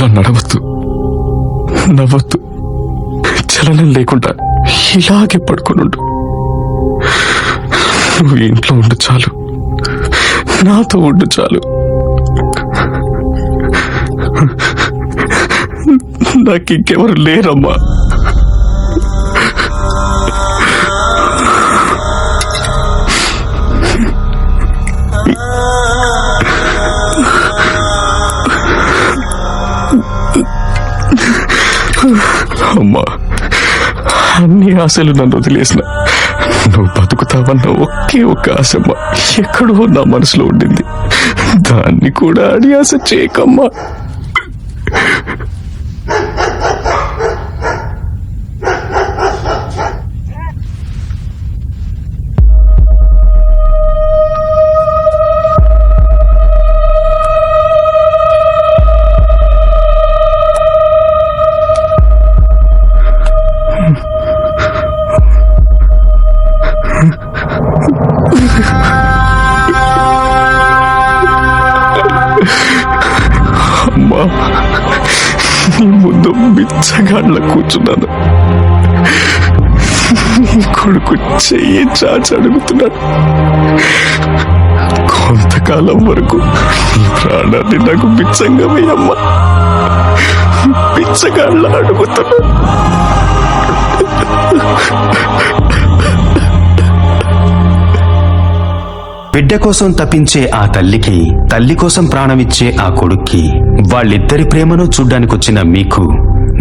అలా నడవద్దు, నవ్వద్దు, చలనం లేకుండా ఇలాగే పడుకొనుండు. నువ్వు ఇంట్లో ఉండు చాలు, నాతో ఉండు చాలు. నాకింకెవరు లేరమ్మా. అమ్మా, అన్ని ఆశలు నన్ను వదిలేసిన నువ్వు బతుకుతావన్న ఒకే ఒక్క ఆశమ్మా ఎక్కడో నా మనసులో ఉండింది. దాన్ని కూడా అడి ఆశ చేయకమ్మా. అమ్మా, నీ ముందు బిచ్చగాళ్ళ కూర్చున్నాను. నీ కొడుకు చెయ్యి చాచి అడుగుతున్నాడు. కొంతకాలం వరకు నీ ప్రాణాన్ని నాకు బిచ్చంగా వేయమ్మా. బిచ్చగాళ్ళ అడుగుతున్నాడు. బిడ్డ కోసం తప్పించే ఆ తల్లికి, తల్లి కోసం ప్రాణమిచ్చే ఆ కొడుక్కి, వాళ్ళిద్దరి ప్రేమను చూడ్డానికొచ్చిన మీకు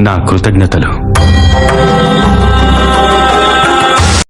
నా కృతజ్ఞతలు.